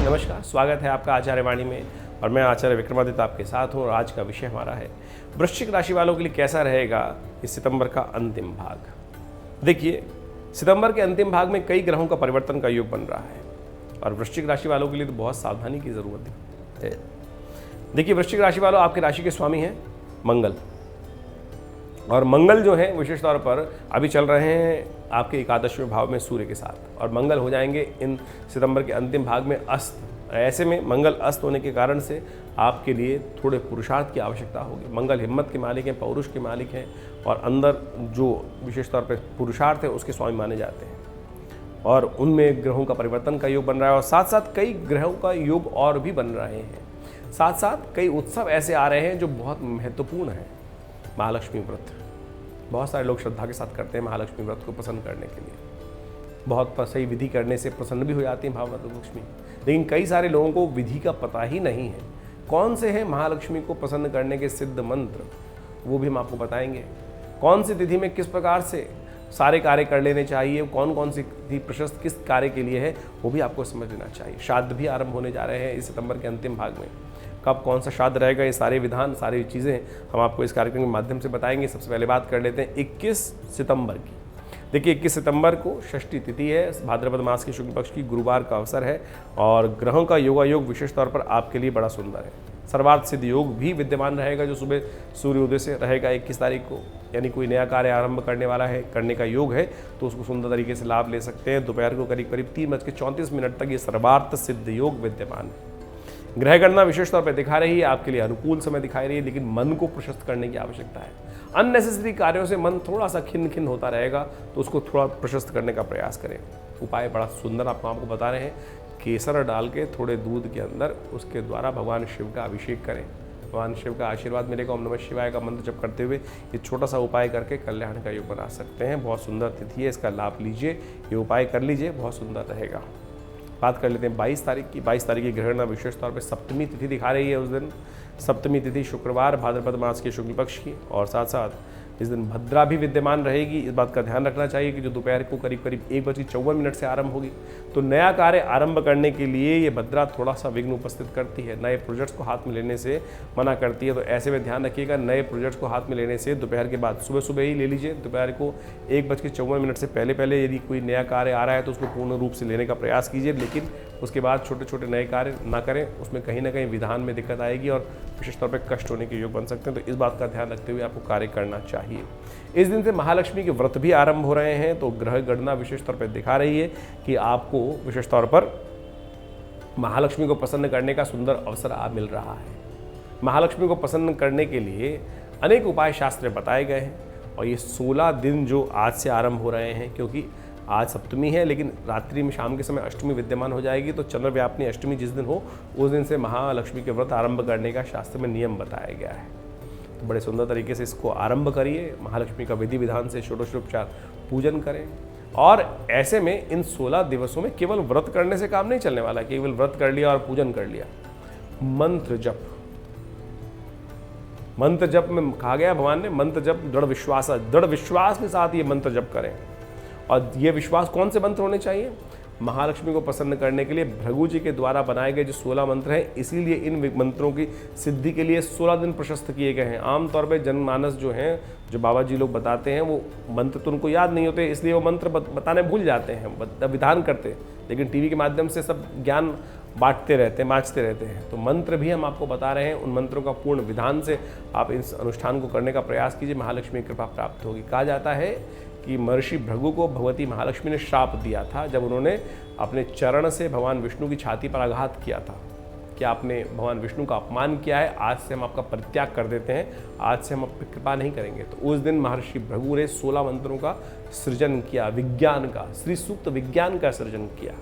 नमस्कार, स्वागत है आपका आचार्य वाणी में और मैं आचार्य विक्रमादित्य आपके साथ हूँ। और आज का विषय हमारा है वृश्चिक राशि वालों के लिए कैसा रहेगा इस सितंबर का अंतिम भाग। देखिए, सितंबर के अंतिम भाग में कई ग्रहों का परिवर्तन का योग बन रहा है और वृश्चिक राशि वालों के लिए तो बहुत सावधानी की जरूरत है। देखिए, वृश्चिक राशि वालों, आपके राशि के स्वामी हैं मंगल, और मंगल जो है विशेष तौर पर अभी चल रहे हैं आपके 11वें भाव में सूर्य के साथ, और मंगल हो जाएंगे इन सितंबर के अंतिम भाग में अस्त। ऐसे में मंगल अस्त होने के कारण से आपके लिए थोड़े पुरुषार्थ की आवश्यकता होगी। मंगल हिम्मत के मालिक हैं, पौरुष के मालिक हैं, और अंदर जो विशेष तौर पर पुरुषार्थ है उसके स्वामी माने जाते हैं, और उनमें ग्रहों का परिवर्तन का योग बन रहा है। और साथ साथ कई ग्रहों का योग और भी बन रहे हैं। साथ साथ कई उत्सव ऐसे आ रहे हैं जो बहुत महत्वपूर्ण हैं। महालक्ष्मी व्रत बहुत सारे लोग श्रद्धा के साथ करते हैं। महालक्ष्मी व्रत को प्रसन्न करने के लिए बहुत सही विधि करने से प्रसन्न भी हो जाती है भावनात्मक लक्ष्मी, लेकिन कई सारे लोगों को विधि का पता ही नहीं है। कौन से हैं महालक्ष्मी को प्रसन्न करने के सिद्ध मंत्र, वो भी हम आपको बताएंगे। कौन सी तिथि में किस प्रकार से सारे कार्य कर लेने चाहिए, कौन कौन सी तिथि प्रशस्त किस कार्य के लिए है, वो भी आपको समझ लेना चाहिए। श्राद्ध भी आरंभ होने जा रहे हैं इस सितंबर के अंतिम भाग में। कब कौन सा श्राद्ध रहेगा, ये सारे विधान, सारी चीज़ें हम आपको इस कार्यक्रम के माध्यम से बताएंगे। सबसे पहले बात कर लेते हैं 21 सितंबर की। देखिए, 21 सितंबर को षष्ठी तिथि है, भाद्रपद मास के शुक्ल पक्ष की, गुरुवार का अवसर है, और ग्रहों का योगायोग विशेष तौर पर आपके लिए बड़ा सुंदर है। सर्वार्थ सिद्ध योग भी विद्यमान रहेगा, जो सुबह सूर्योदय से रहेगा 21 तारीख को। यानी कोई नया कार्य आरंभ करने वाला है, करने का योग है, तो उसको सुंदर तरीके से लाभ ले सकते हैं। दोपहर को करीब करीब 3:34 तक ये सर्वार्थ सिद्ध योग विद्यमान है। ग्रह गणना विशेष तौर पर दिखा रही है आपके लिए अनुकूल समय दिखाई रही है, लेकिन मन को प्रशस्त करने की आवश्यकता है। अननेसेसरी कार्यों से मन थोड़ा सा खिन्न खिन्न होता रहेगा, तो उसको थोड़ा प्रशस्त करने का प्रयास करें। उपाय बड़ा सुंदर आपको बता रहे हैं। केसर डाल के थोड़े दूध के अंदर उसके द्वारा भगवान शिव का अभिषेक करें, भगवान शिव का आशीर्वाद मिलेगा। ओम नमः शिवाय का मंत्र जप करते हुए ये छोटा सा उपाय करके कल्याण का योग बना सकते हैं। बहुत सुंदर तिथि है, इसका लाभ लीजिए, ये उपाय कर लीजिए, बहुत सुंदर रहेगा। बात कर लेते हैं 22 तारीख की। 22 तारीख की ग्रहण विशेष तौर पर सप्तमी तिथि दिखा रही है। उस दिन सप्तमी तिथि शुक्रवार, भाद्रपद मास के शुक्ल पक्ष की, और साथ साथ इस दिन भद्रा भी विद्यमान रहेगी। इस बात का ध्यान रखना चाहिए कि जो दोपहर को करीब करीब 1:54 से आरंभ होगी, तो नया कार्य आरंभ करने के लिए ये भद्रा थोड़ा सा विघ्न उपस्थित करती है, नए प्रोजेक्ट्स को हाथ में लेने से मना करती है। तो ऐसे में ध्यान रखिएगा, नए प्रोजेक्ट्स को हाथ में लेने से दोपहर के बाद, सुबह सुबह ही ले लीजिए। दोपहर को 1:54 से पहले पहले यदि कोई नया कार्य आ रहा है तो उसको पूर्ण रूप से लेने का प्रयास कीजिए, लेकिन उसके बाद छोटे छोटे नए कार्य ना करें, उसमें कहीं ना कहीं विधान में दिक्कत आएगी और विशेष तौर पर कष्ट होने के योग बन सकते हैं। तो इस बात का ध्यान रखते हुए आपको कार्य करना चाहिए। इस दिन से महालक्ष्मी के व्रत भी आरंभ हो रहे हैं, तो ग्रह गणना विशेष तौर पर दिखा रही है कि आपको विशेष तौर पर महालक्ष्मी को प्रसन्न करने का सुंदर अवसर मिल रहा है। महालक्ष्मी को प्रसन्न करने के लिए अनेक उपाय शास्त्र बताए गए हैं, और ये 16 दिन जो आज से आरंभ हो रहे हैं, क्योंकि आज सप्तमी है, लेकिन रात्रि में शाम के समय अष्टमी विद्यमान हो जाएगी, तो चंद्र व्यापनी अष्टमी जिस दिन हो उस दिन से महालक्ष्मी के व्रत आरंभ करने का शास्त्र में नियम बताया गया है। तो बड़े सुंदर तरीके से इसको आरंभ करिए। महालक्ष्मी का विधि विधान से षोडशोपचार पूजन करें। और ऐसे में इन 16 दिवसों में केवल व्रत करने से काम नहीं चलने वाला, केवल व्रत कर लिया और पूजन कर लिया। मंत्र जप, मंत्र जप में कहा गया भगवान ने, मंत्र जप दृढ़ विश्वास के साथ ये मंत्र जप करें। और ये विश्वास कौन से मंत्र होने चाहिए? महालक्ष्मी को प्रसन्न करने के लिए भृगु जी के द्वारा बनाए गए जो 16 मंत्र हैं, इसीलिए इन मंत्रों की सिद्धि के लिए 16 दिन प्रशस्त किए गए हैं। आमतौर पर जनमानस जो हैं, जो बाबा जी लोग बताते हैं, वो मंत्र तो उनको याद नहीं होते, इसलिए वो मंत्र बताने भूल जाते हैं, विधान करते, लेकिन टीवी के माध्यम से सब ज्ञान बांटते रहते हैं, बाँचते रहते हैं। तो मंत्र भी हम आपको बता रहे हैं, उन मंत्रों का पूर्ण विधान से आप इस अनुष्ठान को करने का प्रयास कीजिए, महालक्ष्मी की कृपा प्राप्त होगी। कहा जाता है कि महर्षि भृगु को भगवती महालक्ष्मी ने श्राप दिया था, जब उन्होंने अपने चरण से भगवान विष्णु की छाती पर आघात किया था कि आपने भगवान विष्णु का अपमान किया है, आज से हम आपका परित्याग कर देते हैं, आज से हम आप पर कृपा नहीं करेंगे। तो उस दिन महर्षि भृगु ने 16 मंत्रों का सृजन किया, विज्ञान का, श्री सूक्त विज्ञान का सृजन किया।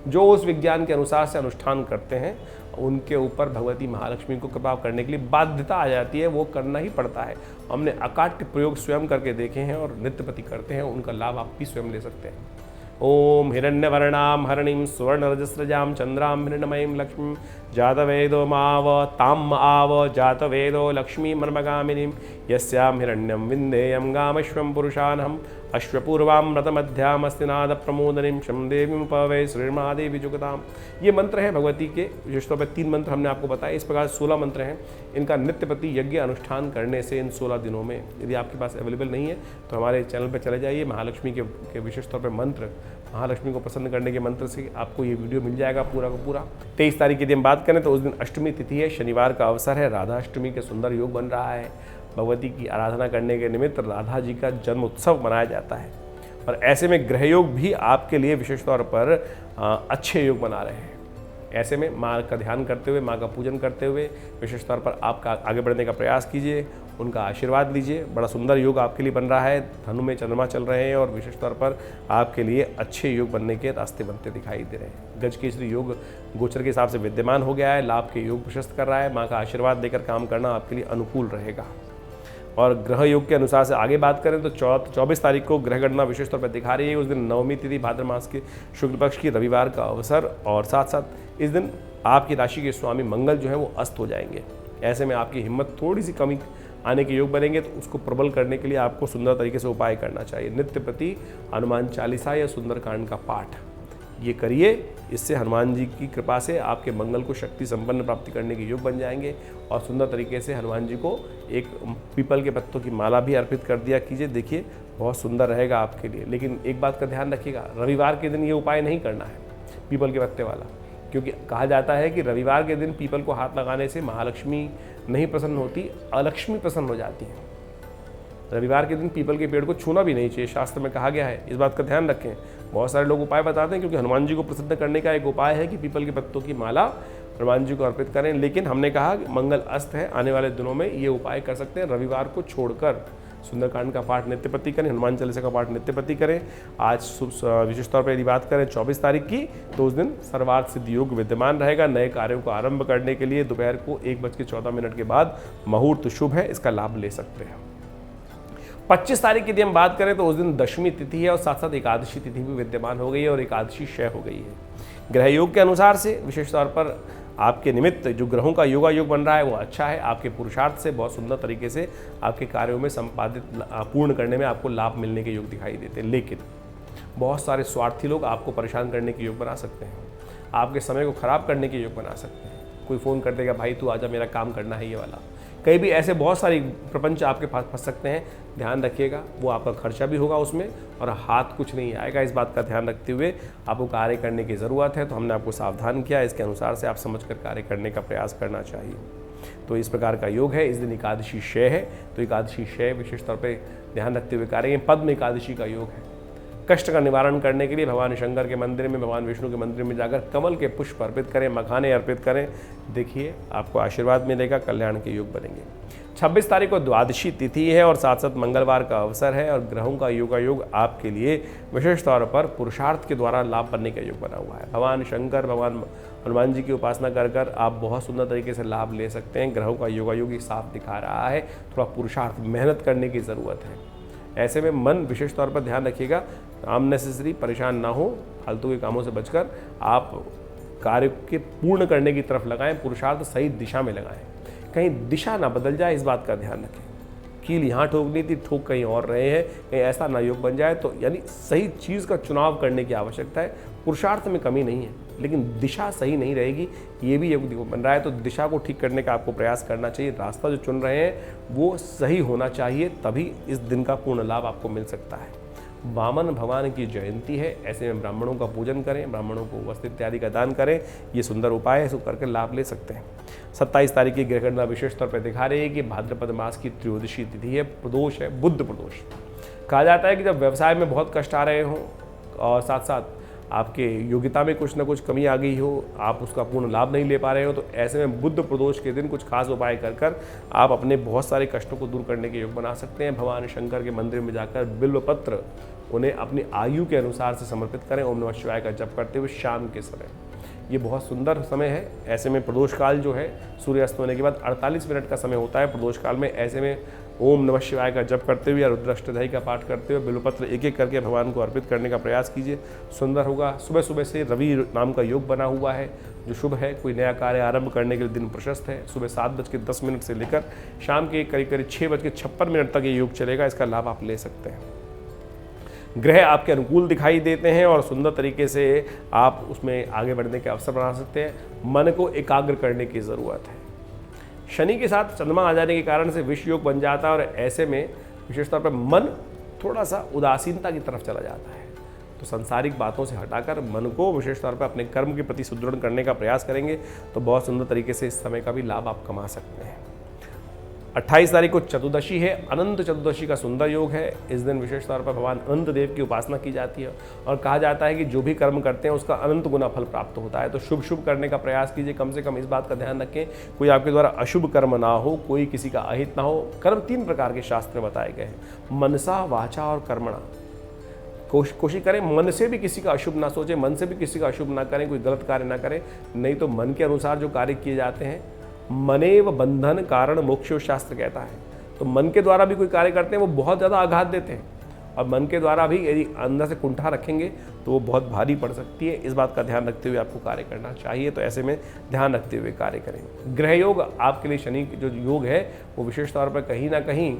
जो उस विज्ञान के अनुसार से अनुष्ठान करते हैं, उनके ऊपर भगवती महालक्ष्मी को कृपा करने के लिए बाध्यता आ जाती है, वो करना ही पड़ता है। हमने अकाट्य प्रयोग स्वयं करके देखे हैं और नित्यपति करते हैं, उनका लाभ आप भी स्वयं ले सकते हैं। ओम हिरण्यवर्णाम हरणिम सुवर्णरजस्रजाम चंद्राम मृण्मयीं लक्ष्मीं जातवेदो माव ताम आव जातवेदो लक्ष्मी मर्मगामिनीं यस्यां हिरण्यं विन्देयं गामश्वं पुरुषानहम् अश्वपूर्वामृतमध्याम अस्तिनाद प्रमोदनीम शम देवीम पवै श्रीर्मादेवी जुगताम। ये मंत्र हैं भगवती के, विशेष तौर पर 3 मंत्र हमने आपको बताए। इस प्रकार 16 मंत्र हैं। इनका नित्य प्रति यज्ञ अनुष्ठान करने से इन 16 दिनों में, यदि आपके पास अवेलेबल नहीं है तो हमारे चैनल पर चले जाइए। महालक्ष्मी के विशेष तौर पर मंत्र, महालक्ष्मी को प्रसन्न करने के मंत्र से आपको ये वीडियो मिल जाएगा पूरा का पूरा। 23 तारीख की यदि हम बात करें तो उस दिन अष्टमी तिथि है, शनिवार का अवसर है। राधा अष्टमी के सुंदर योग बन रहा है। भगवती की आराधना करने के निमित्त राधा जी का जन्म उत्सव मनाया जाता है और ऐसे में ग्रह योग भी आपके लिए विशेष तौर पर अच्छे योग बना रहे हैं। ऐसे में माँ का ध्यान करते हुए, माँ का पूजन करते हुए विशेष तौर पर आपका आगे बढ़ने का प्रयास कीजिए, उनका आशीर्वाद लीजिए। बड़ा सुंदर योग आपके लिए बन रहा है। धनु में चंद्रमा चल रहे हैं और विशेष तौर पर आपके लिए अच्छे योग बनने के रास्ते बनते दिखाई दे रहे हैं। गज केसरी योग गोचर के हिसाब से विद्यमान हो गया है, लाभ के योग प्रशस्त कर रहा है। माँ का आशीर्वाद देकर काम करना आपके लिए अनुकूल रहेगा। और ग्रह योग के अनुसार से आगे बात करें तो 24 तारीख को ग्रह गणना विशेष तौर पर दिखा रही है। उस दिन नवमी तिथि भाद्र मास के शुक्ल पक्ष की रविवार का अवसर, और साथ साथ इस दिन आपकी राशि के स्वामी मंगल जो है वो अस्त हो जाएंगे। ऐसे में आपकी हिम्मत थोड़ी सी कमी आने के योग बनेंगे, तो उसको प्रबल करने के लिए आपको सुंदर तरीके से उपाय करना चाहिए। नित्य प्रति हनुमान चालीसा या सुंदरकांड का पाठ ये करिए। इससे हनुमान जी की कृपा से आपके मंगल को शक्ति संपन्न प्राप्ति करने के योग बन जाएंगे और सुंदर तरीके से हनुमान जी को एक पीपल के पत्तों की माला भी अर्पित कर दिया कीजिए। देखिए बहुत सुंदर रहेगा आपके लिए। लेकिन एक बात का ध्यान रखिएगा, रविवार के दिन ये उपाय नहीं करना है पीपल के पत्ते वाला, क्योंकि कहा जाता है कि रविवार के दिन पीपल को हाथ लगाने से महालक्ष्मी नहीं प्रसन्न होती, अलक्ष्मी प्रसन्न हो जाती है। रविवार के दिन पीपल के पेड़ को छूना भी नहीं चाहिए, शास्त्र में कहा गया है। इस बात का ध्यान रखें। बहुत सारे लोग उपाय बताते हैं, क्योंकि हनुमान जी को प्रसिद्ध करने का एक उपाय है कि पीपल के पत्तों की माला हनुमान जी को अर्पित करें। लेकिन हमने कहा कि मंगल अस्त है, आने वाले दिनों में ये उपाय कर सकते हैं। रविवार को छोड़कर सुंदरकांड का पाठ नित्य प्रति करें, हनुमान चालीसा का पाठ नित्य प्रति करें। आज विशेष तौर पर यदि बात करें 24 तारीख की, तो उस दिन सर्वार्थ सिद्ध योग विद्यमान रहेगा। नए कार्यों को आरंभ करने के लिए दोपहर को 1:14 के बाद मुहूर्त शुभ है, इसका लाभ ले सकते हैं। 25 तारीख की यदि हम बात करें तो उस दिन दशमी तिथि है और साथ साथ एकादशी तिथि भी विद्यमान हो गई है और एकादशी क्षय हो गई है। ग्रह योग के अनुसार से विशेष तौर पर आपके निमित्त जो ग्रहों का योगा योग बन रहा है वो अच्छा है। आपके पुरुषार्थ से बहुत सुंदर तरीके से आपके कार्यों में संपादित पूर्ण करने में आपको लाभ मिलने के योग दिखाई देते हैं। लेकिन बहुत सारे स्वार्थी लोग आपको परेशान करने के योग बना सकते हैं, आपके समय को खराब करने के योग बना सकते हैं। कोई फ़ोन कर देगा, भाई तू आजा मेरा काम करना है ये वाला। कहीं भी ऐसे बहुत सारी प्रपंच आपके पास फंस सकते हैं, ध्यान रखिएगा। वो आपका खर्चा भी होगा उसमें और हाथ कुछ नहीं आएगा। इस बात का ध्यान रखते हुए आपको कार्य करने की ज़रूरत है। तो हमने आपको सावधान किया, इसके अनुसार से आप समझकर कार्य करने का प्रयास करना चाहिए। तो इस प्रकार का योग है। इस दिन एकादशी क्षय है, तो एकादशी क्षय विशेष तौर पर ध्यान रखते हुए कार्य। पद्म एकादशी का योग है। कष्ट का निवारण करने के लिए भगवान शंकर के मंदिर में, भगवान विष्णु के मंदिर में जाकर कमल के पुष्प अर्पित करें, मखाने अर्पित करें। देखिए आपको आशीर्वाद मिलेगा, कल्याण के योग बनेंगे। 26 तारीख को द्वादशी तिथि है और साथ साथ मंगलवार का अवसर है और ग्रहों का योगा योग आपके लिए विशेष तौर पर पुरुषार्थ के द्वारा लाभ बनने का योग बना हुआ है। भगवान शंकर, भगवान हनुमान जी की उपासना कर कर आप बहुत सुंदर तरीके से लाभ ले सकते हैं। ग्रहों का योगा योग साफ दिखा रहा है, थोड़ा पुरुषार्थ मेहनत करने की ज़रूरत है। ऐसे में मन विशेष तौर पर ध्यान रखिएगा, अननेसेसरी परेशान ना हो, फालतू के कामों से बचकर आप कार्य के पूर्ण करने की तरफ लगाएं, पुरुषार्थ सही दिशा में लगाएं, कहीं दिशा ना बदल जाए, इस बात का ध्यान रखें। कील यहाँ ठोकनी थी, ठोक कहीं और रहे हैं, कहीं ऐसा ना योग बन जाए। तो यानी सही चीज़ का चुनाव करने की आवश्यकता है। पुरुषार्थ में कमी नहीं है, लेकिन दिशा सही नहीं रहेगी, ये भी योग बन रहा है। तो दिशा को ठीक करने का आपको प्रयास करना चाहिए। रास्ता जो चुन रहे हैं वो सही होना चाहिए, तभी इस दिन का पूर्ण लाभ आपको मिल सकता है। वामन भगवान की जयंती है, ऐसे में ब्राह्मणों का पूजन करें, ब्राह्मणों को वस्त्र इत्यादि का दान करें। ये सुंदर उपाय है, इसको करके लाभ ले सकते हैं। 27 तारीख की ग्रह गणना विशेष तौर पर दिखा रही है कि भाद्रपद मास की त्रयोदशी तिथि है, प्रदोष है, बुध प्रदोष। कहा जाता है कि जब व्यवसाय में बहुत कष्ट आ रहे हों और साथ साथ आपके योग्यता में कुछ ना कुछ कमी आ गई हो, आप उसका पूर्ण लाभ नहीं ले पा रहे हो, तो ऐसे में बुध प्रदोष के दिन कुछ खास उपाय कर आप अपने बहुत सारे कष्टों को दूर करने के योग बना सकते हैं। भगवान शंकर के मंदिर में जाकर बिल्व पत्र उन्हें अपनी आयु के अनुसार से समर्पित करें, ओम नमः शिवाय का जप करते हुए शाम के समय। ये बहुत सुंदर समय है। ऐसे में प्रदोष काल जो है सूर्यास्त होने के बाद 48 मिनट का समय होता है प्रदोष काल में। ऐसे में ओम नमः शिवाय का जप करते हुए या रुद्राष्टध्यायी का पाठ करते हुए बिल्वपत्र एक एक करके भगवान को अर्पित करने का प्रयास कीजिए, सुंदर होगा। सुबह सुबह से रवि नाम का योग बना हुआ है जो शुभ है। कोई नया कार्य आरंभ करने के लिए दिन प्रशस्त है। सुबह 7:10 से लेकर शाम के करीब 6:56 तक ये योग चलेगा, इसका लाभ आप ले सकते हैं। ग्रह आपके अनुकूल दिखाई देते हैं और सुंदर तरीके से आप उसमें आगे बढ़ने के अवसर बना सकते हैं। मन को एकाग्र करने की ज़रूरत है। शनि के साथ चंद्रमा आ जाने के कारण से विष योग बन जाता है और ऐसे में विशेष तौर पर मन थोड़ा सा उदासीनता की तरफ चला जाता है। तो सांसारिक बातों से हटाकर मन को विशेष तौर पर अपने कर्म के प्रति सुदृढ़ करने का प्रयास करेंगे तो बहुत सुंदर तरीके से इस समय का भी लाभ आप कमा सकते हैं। 28 तारीख को चतुर्दशी है, अनंत चतुर्दशी का सुंदर योग है। इस दिन विशेष तौर पर भगवान अनंत देव की उपासना की जाती है और कहा जाता है कि जो भी कर्म करते हैं उसका अनंत गुना फल प्राप्त होता है। तो शुभ करने का प्रयास कीजिए। कम से कम इस बात का ध्यान रखें कोई आपके द्वारा अशुभ कर्म ना हो, कोई किसी का अहित ना हो। कर्म 3 प्रकार के शास्त्र में बताए गए हैं, मनसा, वाचा और कर्मणा। कोशिश करें मन से भी किसी का अशुभ ना सोचें, मन से भी किसी का अशुभ ना करें, कोई गलत कार्य ना करें, नहीं तो मन के अनुसार जो कार्य किए जाते हैं, मनेव बंधन कारण मोक्षो शास्त्र कहता है। तो मन के द्वारा भी कोई कार्य करते हैं वो बहुत ज़्यादा आघात देते हैं और मन के द्वारा भी यदि अंदर से कुंठा रखेंगे तो वो बहुत भारी पड़ सकती है। इस बात का ध्यान रखते हुए आपको कार्य करना चाहिए। तो ऐसे में ध्यान रखते हुए कार्य करें। ग्रह योग आपके लिए शनि जो योग है वो विशेष तौर पर कहीं ना कहीं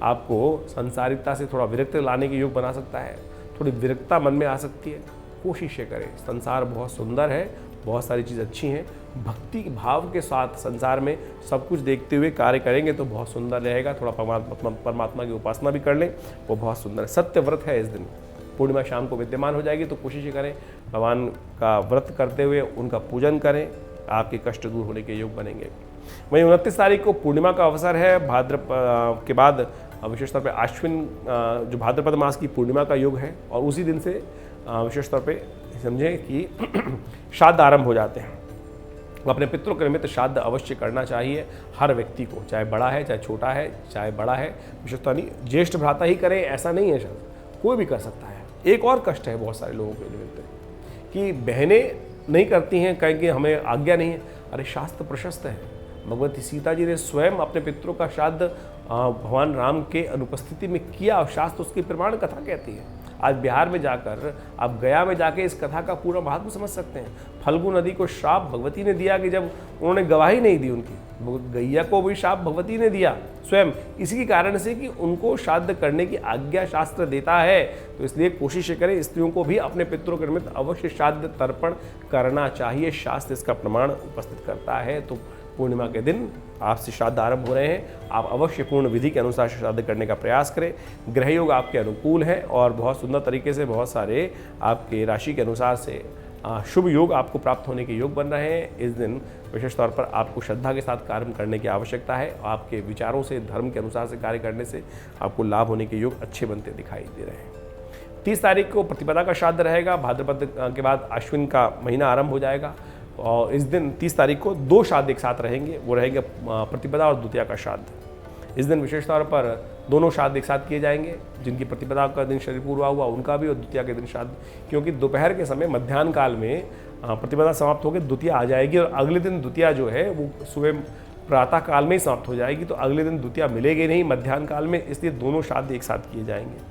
आपको संसारिकता से थोड़ा विरक्त लाने के योग बना सकता है। थोड़ी विरक्ता मन में आ सकती है, कोशिशें करें। संसार बहुत सुंदर है, बहुत सारी चीज़ अच्छी हैं। भक्ति भाव के साथ संसार में सब कुछ देखते हुए कार्य करेंगे तो बहुत सुंदर रहेगा। थोड़ा परमात्मा की उपासना भी कर लें, वो बहुत सुंदर है। सत्य व्रत है इस दिन, पूर्णिमा शाम को विद्यमान हो जाएगी तो कोशिश करें भगवान का व्रत करते हुए उनका पूजन करें, आपके कष्ट दूर होने के योग बनेंगे। वहीं 29 तारीख को पूर्णिमा का अवसर है। भाद्रपद के बाद विशेष तौर पर आश्विन जो भाद्रपद मास की पूर्णिमा का योग है और उसी दिन से विशेष तौर पे समझें कि श्राद्ध आरंभ हो जाते हैं। अपने पितरों के निमित्त श्राद्ध अवश्य करना चाहिए हर व्यक्ति को, चाहे बड़ा है, चाहे छोटा है, चाहे बड़ा है। विशेषतः नहीं ज्येष्ठ भ्राता ही करे ऐसा नहीं है, शायद कोई भी कर सकता है। एक और कष्ट है बहुत सारे लोगों के निमित्त कि बहनें नहीं करती हैं, कहेंगे हमें आज्ञा नहीं है। अरे शास्त्र प्रशस्त है। भगवती सीता जी ने स्वयं अपने पितरों का श्राद्ध भगवान राम के अनुपस्थिति में किया और शास्त्र उसकी प्रमाण कथा कहती है। आज बिहार में जाकर आप गया में जाके इस कथा का पूरा महत्व समझ सकते हैं। फल्गु नदी को श्राप भगवती ने दिया कि जब उन्होंने गवाही नहीं दी उनकी, गैया को भी श्राप भगवती ने दिया स्वयं, इसी के कारण से कि उनको श्राद्ध करने की आज्ञा शास्त्र देता है। तो इसलिए कोशिश करें स्त्रियों को भी अपने पितरों के निमित्त अवश्य श्राद्ध तर्पण करना चाहिए। शास्त्र इसका प्रमाण उपस्थित करता है। तो पूर्णिमा के दिन आपसे श्राद्ध आरंभ हो रहे हैं, आप अवश्य पूर्ण विधि के अनुसार श्राद्ध करने का प्रयास करें। ग्रह योग आपके अनुकूल है और बहुत सुंदर तरीके से बहुत सारे आपके राशि के अनुसार से शुभ योग आपको प्राप्त होने के योग बन रहे हैं। इस दिन विशेष तौर पर आपको श्रद्धा के साथ कार्य करने की आवश्यकता है। आपके विचारों से, धर्म के अनुसार से कार्य करने से आपको लाभ होने के योग अच्छे बनते दिखाई दे रहे हैं। 30 तारीख को प्रतिपदा का श्राद्ध रहेगा। भाद्रपद के बाद अश्विन का महीना आरंभ हो जाएगा और इस दिन 30 तारीख को 2 श्राद्ध एक साथ रहेंगे। वो रहेंगे प्रतिपदा और द्वितीया का श्राद्ध। इस दिन विशेष तौर पर दोनों श्राद्ध एक साथ किए जाएंगे। जिनकी प्रतिपदा का दिन शरीर पूर्वा हुआ उनका भी और द्वितीया के दिन श्राद्ध, क्योंकि दोपहर के समय मध्याह्न काल में प्रतिपदा समाप्त होकर द्वितीया आ जाएगी और अगले दिन द्वितीया जो है वो सुबह प्रातः काल में ही समाप्त हो जाएगी। तो अगले दिन द्वितीया मिलेगी नहीं मध्याह्न काल में, इसलिए दोनों श्राद्ध एक साथ किए जाएंगे।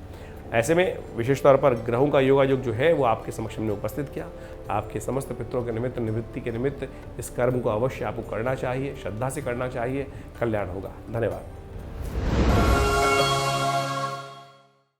ऐसे में विशेष तौर पर ग्रहों का योगायोग जो है वो आपके समक्ष में उपस्थित किया। आपके समस्त पितरों के निमित्त, निवृत्ति के निमित्त इस कर्म को अवश्य आपको करना चाहिए, श्रद्धा से करना चाहिए। कल्याण होगा। धन्यवाद।